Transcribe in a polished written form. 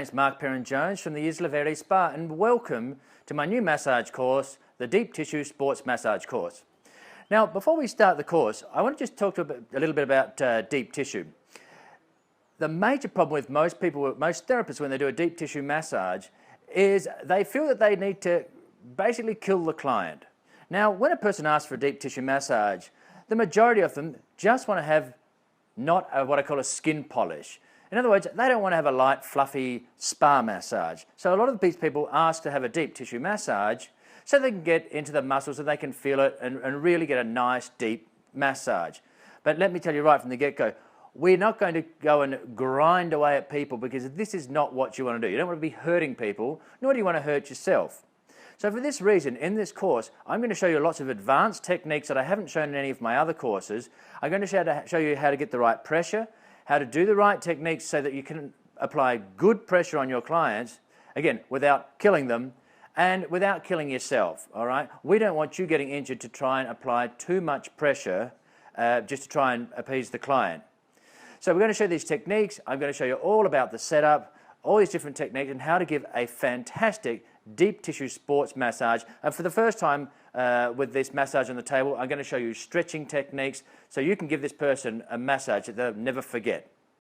It's Mark Perren-Jones from the Isla Verde Spa, and welcome to my new massage course, the Deep Tissue Sports Massage course. Now, before we start the course, I want to just talk a little bit about deep tissue. The major problem with most people, most therapists, when they do a deep tissue massage, is they feel that they need to basically kill the client. Now, when a person asks for a deep tissue massage, the majority of them just want to have not what I call a skin polish. In other words, they don't want to have a light, fluffy spa massage. So a lot of these people ask to have a deep tissue massage so they can get into the muscles, so they can feel it and really get a nice, deep massage. But let me tell you right from the get-go, we're not going to go and grind away at people, because this is not what you want to do. You don't want to be hurting people, nor do you want to hurt yourself. So for this reason, in this course, I'm going to show you lots of advanced techniques that I haven't shown in any of my other courses. I'm going to show you how to get the right pressure, how to do the right techniques so that you can apply good pressure on your clients, again, without killing them and without killing yourself, all right? We don't want you getting injured to try and apply too much pressure just to try and appease the client. So we're going to show these techniques. I'm going to show you all about the setup, all these different techniques, and how to give a fantastic deep tissue sports massage. And for the first time with this massage on the table, I'm going to show you stretching techniques so you can give this person a massage that they'll never forget.